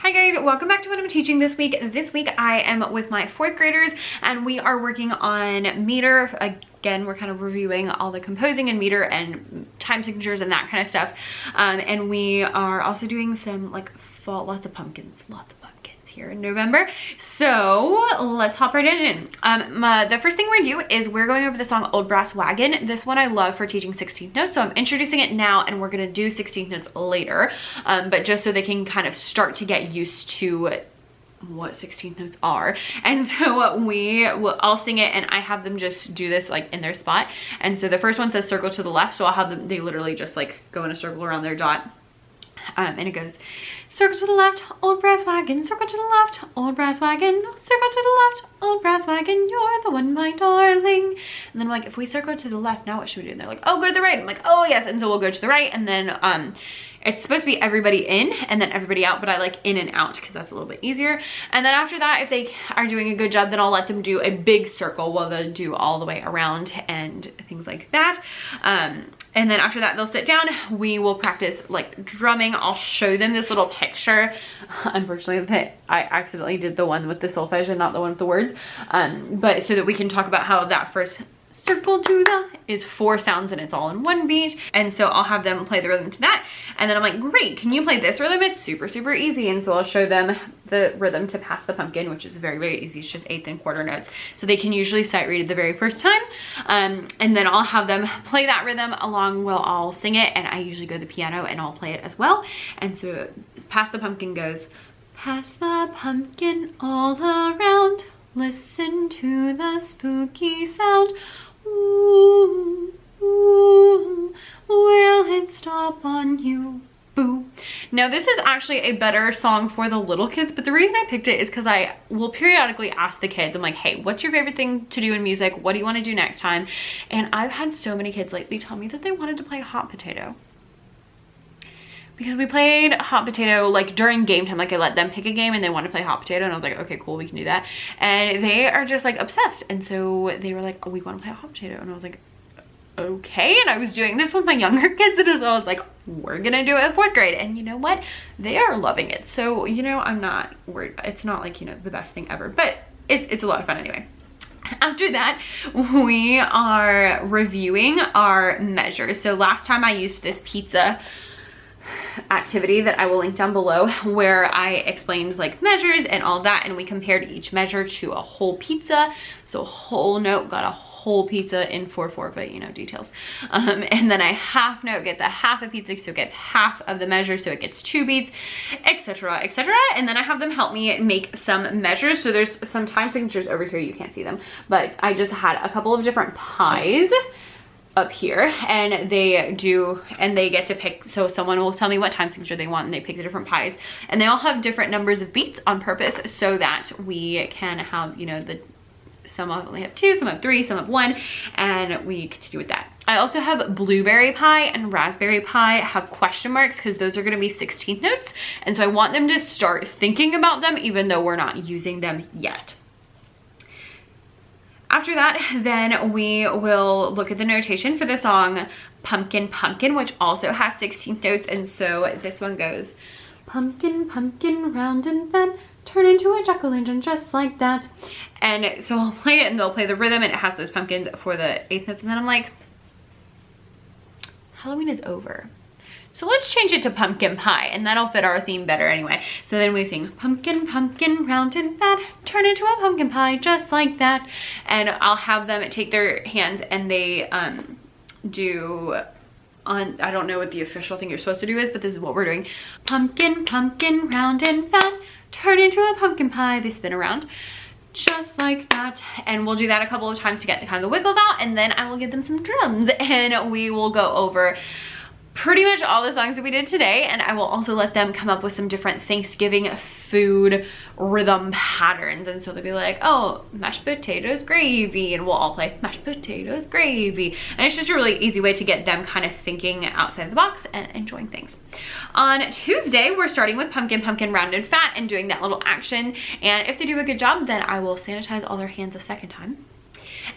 Hi guys, welcome back to what I'm teaching this week. This week I am with my 4th graders and we are working on meter. Again, we're kind of reviewing all the composing and meter and time signatures and that kind of stuff. And we are also doing some like fall, lots of pumpkins here in November. So let's hop right in. The first thing we're gonna do is we're going over the song Old Brass Wagon. This one I love for teaching 16th notes, so I'm introducing it now and we're gonna do 16th notes later, but just so they can kind of start to get used to what 16th notes are. And so I'll sing it and I have them just do this like in their spot. And so the first one says circle to the left, so I'll have them, they literally just like go in a circle around their dot. And it goes, circle to the left, old brass wagon, circle to the left, old brass wagon, circle to the left, old brass wagon, you're the one, my darling. And then I'm like, if we circle to the left, now what should we do? And they're like, oh, go to the right. I'm like, oh yes. And so we'll go to the right. And then it's supposed to be everybody in and then everybody out, but I like in and out because that's a little bit easier. And then after that, if they are doing a good job, then I'll let them do a big circle while they do all the way around and things like that. And then after that, they'll sit down. We will practice like drumming. I'll show them this little picture. Unfortunately, I accidentally did the one with the solfege and not the one with the words. But so that we can talk about how that first circle to the is 4 sounds and it's all in one beat. And so I'll have them play the rhythm to that. And then I'm like, great, can you play this rhythm? It's super, super easy. And so I'll show them the rhythm to Pass the Pumpkin, which is very, very easy. It's just 1/8 and quarter notes. So they can usually sight read it the very first time. And then I'll have them play that rhythm along while I'll sing it. And I usually go to the piano and I'll play it as well. And so Pass the Pumpkin goes, pass the pumpkin all around. Listen to the spooky sound. Ooh, ooh, will it stop on you? Boo. Now this is actually a better song for the little kids, but the reason I picked it is because I will periodically ask the kids, I'm like, hey, what's your favorite thing to do in music? What do you want to do next time? And I've had so many kids lately tell me that they wanted to play hot potato. Because we played hot potato like during game time, like I let them pick a game and they want to play hot potato and I was like, okay, cool, we can do that. And they are just like obsessed. And so they were like, oh, we want to play hot potato. And I was like, okay. And I was doing this with my younger kids and so I was like, we're gonna do it in 4th grade. And you know what? They are loving it. So, you know, I'm not worried. It's not like, you know, the best thing ever, but it's a lot of fun anyway. After that, we are reviewing our measures. So last time I used this pizza activity that I will link down below where I explained like measures and all that, and we compared each measure to a whole pizza. So a whole note got a whole pizza in 4/4, but you know, details. And then a half note gets a half a pizza, so it gets half of the measure, so it gets 2 beats, etc, etc. And then I have them help me make some measures. So there's some time signatures over here, you can't see them, but I just had a couple of different pies up here and they get to pick, so someone will tell me what time signature they want and they pick the different pies and they all have different numbers of beats on purpose so that we can have, you know, some only have 2, some have 3, some have 1, and we continue with that. I also have blueberry pie and raspberry pie have question marks because those are going to be 16th notes, and so I want them to start thinking about them even though we're not using them yet. After that, then we will look at the notation for the song Pumpkin Pumpkin, which also has 16th notes. And so this one goes, pumpkin, pumpkin, round and fat, turn into a jack-o'-lantern just like that. And so I'll play it and they'll play the rhythm and it has those pumpkins for the 8th notes. And then I'm like, Halloween is over. So let's change it to pumpkin pie and that'll fit our theme better anyway. So then we sing pumpkin, pumpkin, round and fat, turn into a pumpkin pie just like that. And I'll have them take their hands and they do on, I don't know what the official thing you're supposed to do is, but this is what we're doing. Pumpkin, pumpkin, round and fat, turn into a pumpkin pie. They spin around just like that, and we'll do that a couple of times to get the kind of the wiggles out, and then I will give them some drums and we will go over pretty much all the songs that we did today, and I will also let them come up with some different Thanksgiving food rhythm patterns. And so they'll be like, oh, mashed potatoes gravy, and we'll all play mashed potatoes gravy. And it's just a really easy way to get them kind of thinking outside the box and enjoying things. On Tuesday, we're starting with pumpkin, pumpkin, round and fat and doing that little action. And if they do a good job, then I will sanitize all their hands a second time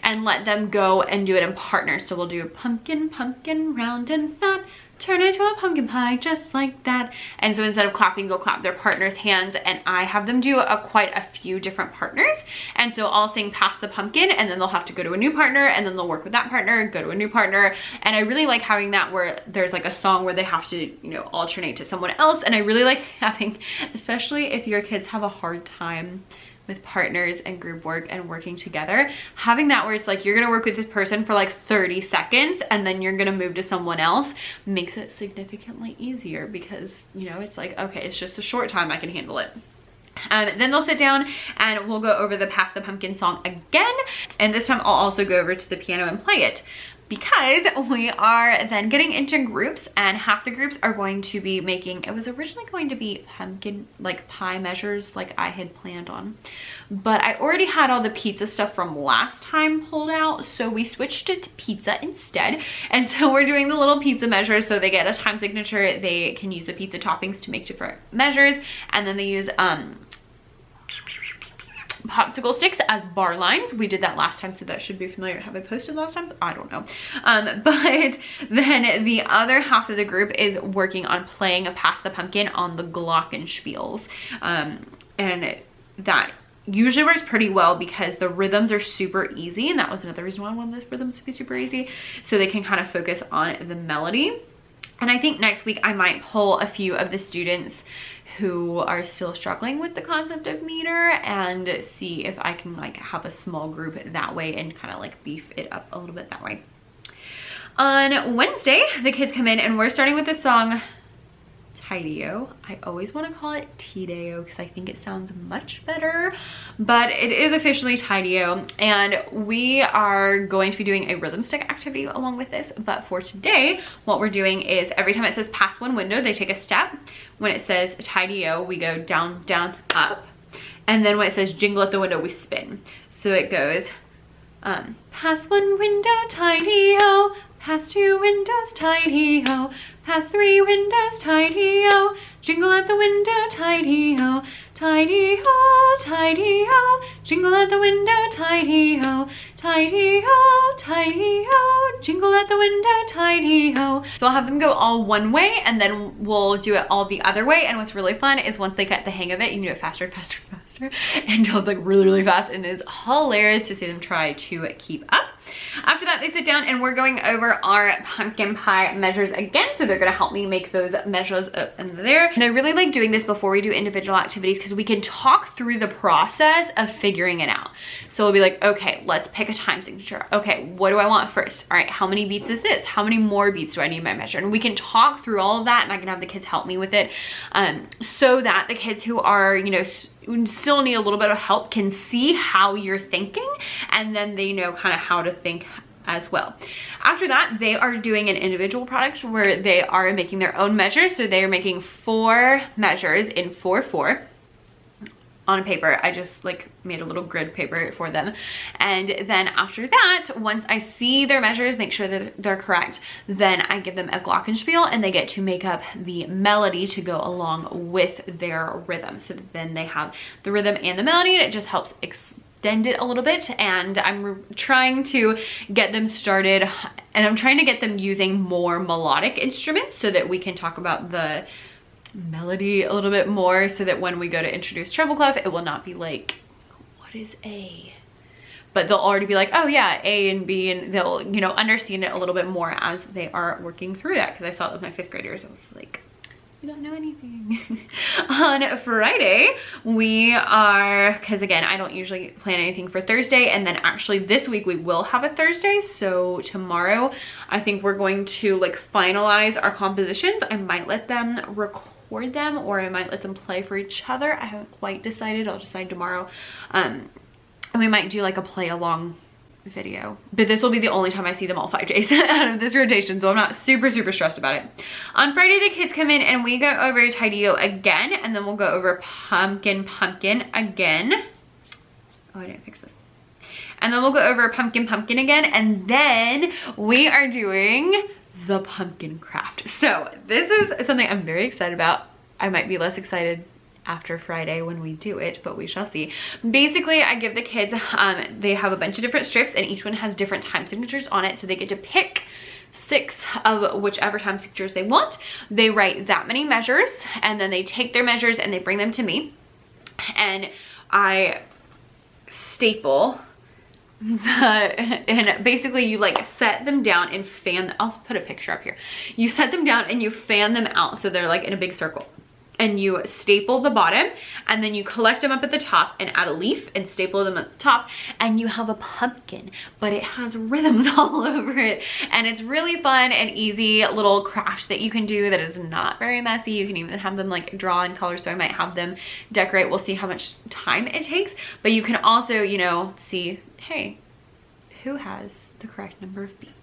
and let them go and do it in partners. So we'll do pumpkin, pumpkin, round and fat, turn into a pumpkin pie just like that. And so instead of clapping, they'll clap their partner's hands, and I have them do quite a few different partners. And so I'll sing Pass the Pumpkin, and then they'll have to go to a new partner, and then they'll work with that partner, go to a new partner. And I really like having that where there's like a song where they have to, you know, alternate to someone else. And I really like having, especially if your kids have a hard time with partners and group work and working together, having that where it's like you're gonna work with this person for like 30 seconds and then you're gonna move to someone else makes it significantly easier, because, you know, it's like, okay, it's just a short time, I can handle it. Then they'll sit down and we'll go over the Pass the Pumpkin song again, and this time I'll also go over to the piano and play it, because we are then getting into groups, and half the groups are going to be making, it was originally going to be pumpkin like pie measures like I had planned on, but I already had all the pizza stuff from last time pulled out, so we switched it to pizza instead. And so we're doing the little pizza measures, so they get a time signature, they can use the pizza toppings to make different measures, and then they use popsicle sticks as bar lines. We did that last time, so that should be familiar. Have I posted last time? I don't know. But then the other half of the group is working on playing a Pass the Pumpkin on the glockenspiels. And that usually works pretty well because the rhythms are super easy, and that was another reason why I wanted those rhythms to be super easy, so they can kind of focus on the melody. And I think next week I might pull a few of the students who are still struggling with the concept of meter and see if I can like have a small group that way and kind of like beef it up a little bit that way. On Wednesday, the kids come in and we're starting with the song Tideo. I always want to call it Tideo because I think it sounds much better, but it is officially Tideo, and we are going to be doing a rhythm stick activity along with this. But for today, what we're doing is every time it says pass one window, they take a step. When it says Tideo, we go down, down, up. And then when it says jingle at the window, we spin. So it goes, pass one window, Tideo, pass two windows, Tideo, pass three windows, Tideo, jingle at the window, Tideo, Tideo, Tideo, jingle at the window, Tideo, Tideo, Tideo, jingle at the window, Tideo. So I'll have them go all one way, and then we'll do it all the other way. And what's really fun is once they get the hang of it, you can do it faster and faster and faster until it's like really, really fast, and it's hilarious to see them try to keep up. After that, they sit down and we're going over our pumpkin pie measures again. So they're gonna help me make those measures up in there. And I really like doing this before we do individual activities because we can talk through the process of figuring it out. So we'll be like, okay, let's pick a time signature. Okay, what do I want first? All right, how many beats is this? How many more beats do I need by measure? And we can talk through all of that, and I can have the kids help me with it, so that the kids who are, you know, still need a little bit of help can see how you're thinking, and then they know kind of how to think as well. After that, they are doing an individual product where they are making their own measures. So they are making 4 measures in 4/4 on a paper. I just like made a little grid paper for them. And then after that, once I see their measures, make sure that they're correct, then I give them a glockenspiel, and they get to make up the melody to go along with their rhythm. So that then they have the rhythm and the melody, and it just helps extend it a little bit. And I'm trying to get them started, and I'm trying to get them using more melodic instruments so that we can talk about the melody a little bit more, so that when we go to introduce treble clef, it will not be like, what is A? But they'll already be like, oh yeah, A and B, and they'll, you know, understand it a little bit more as they are working through that. Because I saw it with my 5th graders. I was like, you don't know anything. On Friday, we are, because again, I don't usually plan anything for Thursday, and then actually this week we will have a Thursday. So tomorrow, I think we're going to like finalize our compositions. I might let them record them, or I might let them play for each other. I haven't quite decided. I'll decide tomorrow. And we might do like a play along video, but this will be the only time I see them all 5 days out of this rotation, so I'm not super stressed about it. On Friday, the kids come in and we go over Tideo again, and then we'll go over pumpkin again. Oh, I didn't fix this. And then we'll go over pumpkin again, and then we are doing the pumpkin craft. So this is something I'm very excited about. I might be less excited after Friday when we do it, but we shall see. Basically, I give the kids, they have a bunch of different strips, and each one has different time signatures on it, so they get to pick 6 of whichever time signatures they want. They write that many measures, and then they take their measures and they bring them to me, and I staple and basically you like set them down and fan. I'll put a picture up here. You set them down and you fan them out so they're like in a big circle, and you staple the bottom, and then you collect them up at the top and add a leaf and staple them at the top, and you have a pumpkin, but it has rhythms all over it. And it's really fun and easy little craft that you can do that is not very messy. You can even have them like draw in color, so I might have them decorate. We'll see how much time it takes, but you can also, you know, see, hey, who has the correct number of beads?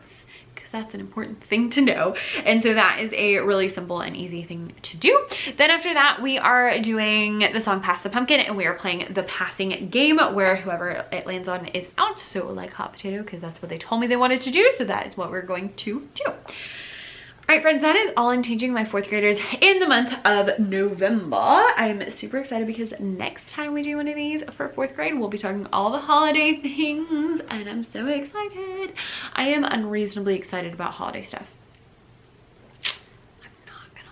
That's an important thing to know. And so that is a really simple and easy thing to do. Then after that, we are doing the song Pass the Pumpkin, and we are playing the passing game where whoever it lands on is out. So like hot potato, because that's what they told me they wanted to do. So that is what we're going to do. All right, friends, that is all I'm teaching my 4th graders in the month of November. I'm super excited because next time we do one of these for 4th grade, we'll be talking all the holiday things, and I'm so excited. I am unreasonably excited about holiday stuff. I'm not gonna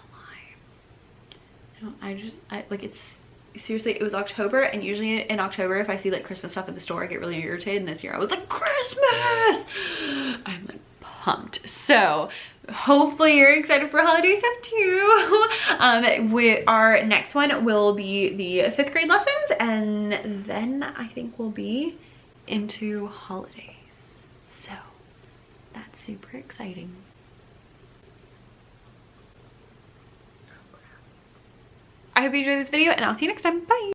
lie. It's seriously, it was October, and usually in October, if I see like Christmas stuff in the store, I get really irritated, and this year I was like, Christmas! I'm like pumped. So hopefully you're excited for holiday stuff too. Our next one will be the 5th grade lessons, and then I think we'll be into holidays. So that's super exciting. I hope you enjoyed this video, and I'll see you next time. Bye.